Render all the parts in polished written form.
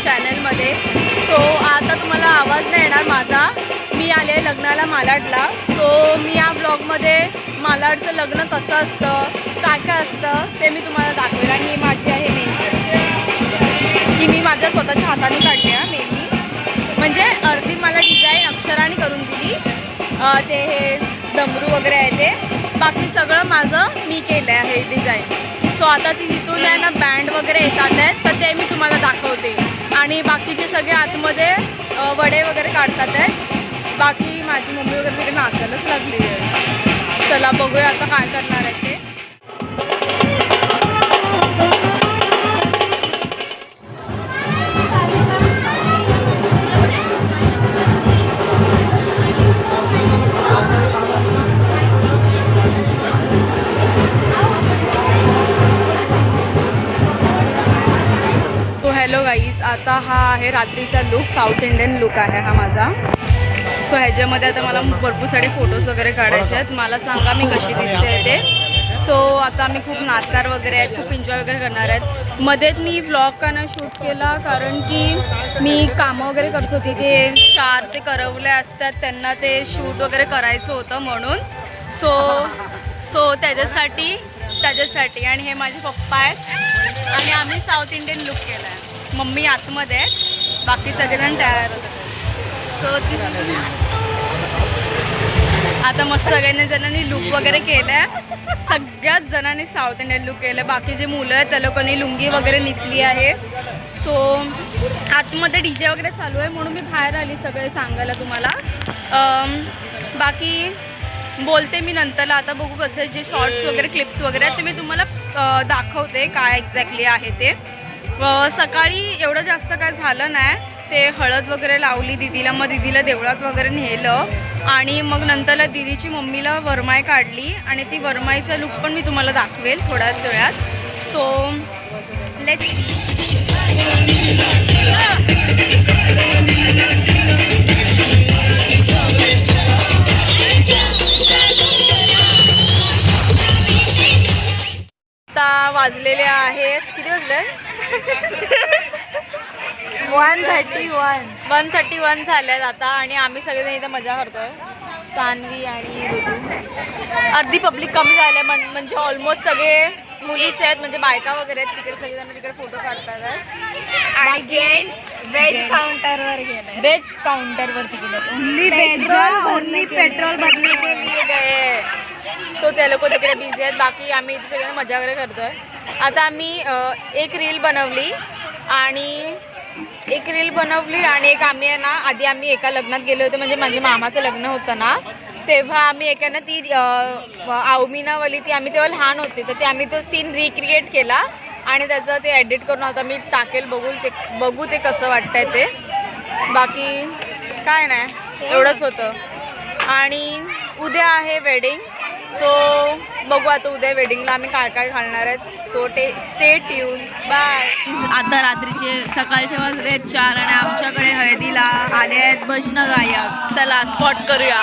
चॅनलमध्ये. सो आता तुम्हाला आवाज नाही येणार माझा. मी आले लग्नाला मालाडला. सो मी या ब्लॉगमध्ये मालाडचं लग्न कसं असतं, काय काय असतं ते मी तुम्हाला दाखवेल. आणि ही माझी आहे मेहंदी, ही मी माझ्या स्वतःच्या हाताने काढली आहे मेहंदी. म्हणजे अर्धी मला डिझाईन अक्षराने करून दिली. ते हे डमरू वगैरे आहे ते, बाकी सगळं माझं मी केलं आहे डिझाईन. सो आता ती तिथून आहे ना बँड वगैरे येतात आहेत, तर ते मी तुम्हाला दाखवते. आणि बाकीचे सगळे आतमध्ये वडे वगैरे काढतात आहेत. बाकी माझी मम्मी वगैरे तिथे नाचायलाच लागली आहे. चला बघूया आता काय करणार आहे ते. हॅलो गाईज, आता हा आहे रात्रीचा लुक. साऊथ इंडियन लुक आहे हा माझा. सो ह्याच्यामध्ये आता मला भरपूर सारे फोटोज वगैरे काढायचे आहेत. मला सांगा मी कशी दिसते ते. सो आता आम्ही खूप नाचणार वगैरे आहेत, खूप एन्जॉय वगैरे करणार आहेत. मध्येच मी व्लॉग का नाही शूट केला, कारण की मी कामं वगैरे करत होती. ते 4 ते करवले असतात त्यांना ते शूट वगैरे करायचं होतं म्हणून. सो त्याच्यासाठी आणि हे माझे पप्पा आहेत आणि आम्ही साऊथ इंडियन लुक केला आहे. मम्मी आतमध्ये आहेत, बाकी सगळेजण तयार होतात. सो आता मस्त सगळ्यांनी जणांनी लुक वगैरे केलं आहे. सगळ्याच जणांनी साऊथ इंडियन लुक केलं आहे. बाकी जे मुलं आहेत त्या लोकांनी लुंगी वगैरे नेसली आहे. सो आतमध्ये DJ वगैरे चालू आहे म्हणून मी बाहेर आली सगळे सांगायला तुम्हाला. बाकी बोलते मी नंतरला. आता बघू कसं जे शॉर्ट्स वगैरे क्लिप्स वगैरे आहेत ते मी तुम्हाला दाखवते काय एक्झॅक्टली आहे ते. सकाळी एवढं जास्त काय झालं नाही. ते हळद वगैरे लावली दीदीला, मग दीदीला देवळात वगैरे नेलं आणि मग नंतरला दीदीची मम्मीला वरमाय काढली आणि ती वरमाईचा लुक पण मी तुम्हाला दाखवेल थोड्याच वेळात. So let's see. आता वाजलेले आहेत, किती वाजले? 1:31 झाले आहेत आता. आणि आम्ही सगळेजण इथे मजा करतोय. सान्वी आणि ऋतू. अर्धी पब्लिक कमी झाले म्हणजे ऑलमोस्ट सगळे मुलीच आहेत, म्हणजे बायका वगैरे आहेत. तिकडे सगळेजण तिकडे फोटो काढतात आहेत. आणि वेज काउंटरवरती गेलो. ओनली पेट्रोल भरने के लिए गए. तो ते लोक तिकडे बिझी आहेत. बाकी आम्ही इथे सगळ्यांना मजा वगैरे करतोय. आता आम्ही एक रील बनवली आणि एक आम्ही आहे ना, आधी आम्ही एका लग्नात गेलो होतो, म्हणजे माझ्या मामाचं लग्न होतं ना, तेव्हा आम्ही एकानं ती आवमीनावाली ती आम्ही तेव्हा लहान होते, तर ते आम्ही तो सीन रिक्रिएट केला आणि त्याचं ते एडिट करून आता मी टाकेल. बघू ते कसं वाटतंय ते. बाकी काय नाही, एवढंच होतं. आणि उद्या आहे वेडिंग. सो बघू आता उद्या वेडिंगला आम्ही काय काय घालणार आहेत. So stay tune. बाय. आता रात्रीचे सकाळचे वाजले 4 आणि आमच्याकडे हळदीला आले आहेत भजनं गायक. चला स्पॉट करूया.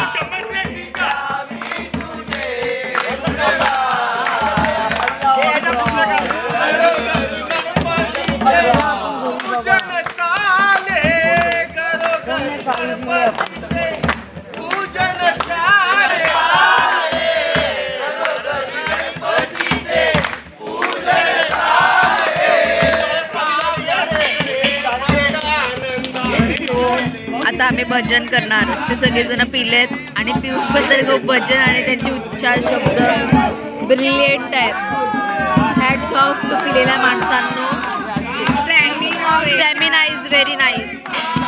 आता आम्ही भजन करणार. ते सगळेजण पिलेत आणि पिऊन पण तरी खूप भजन आणि त्यांचे उच्चार शब्द ब्रिलियंट आहेत. हॅट्स ऑफ टू पिलेल्या माणसांनो. Stamina is very nice.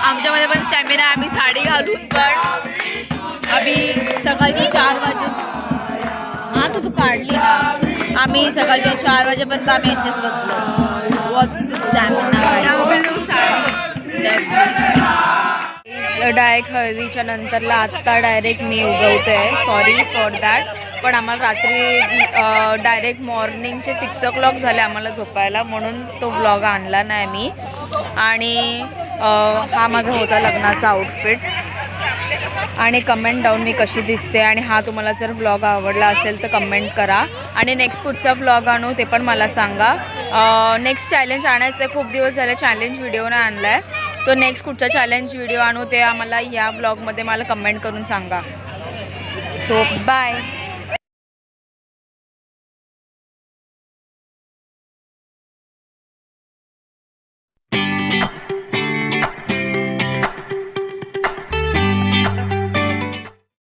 आमच्यामध्ये पण स्टॅमिना. आम्ही साडी घालून पण आम्ही सकाळची 4 वाजे तू काढली ना, आम्ही सकाळच्या 4 वाजेपर्यंत आम्ही असेच बसलो. What's the stamina. डायरेक्ट हळदीच्या नंतरला आत्ता डायरेक्ट मी उगवते आहे. Sorry for that. पण आम्हाला रात्री डायरेक्ट मॉर्निंगचे 6 o'clock झाले आम्हाला झोपायला, म्हणून तो व्लॉग आणला नाही मी. आणि हा माझा होता लग्नाचा आउटफिट. आणि कमेंट डाऊन मी कशी दिसते आणि हा तुम्हाला जर व्लॉग आवडला असेल तर कमेंट करा आणि नेक्स्ट कुठचा व्लॉग आणू ते पण मला सांगा. नेक्स्ट चॅलेंज आणायचं आहे, खूप दिवस झाले चॅलेंज व्हिडिओ नाही आणला आहे. तो नेक्स्ट कुठचा चॅलेंज व्हिडिओ आणू ते आम्हाला या व्लॉगमध्ये मला कमेंट करून सांगा. So bye.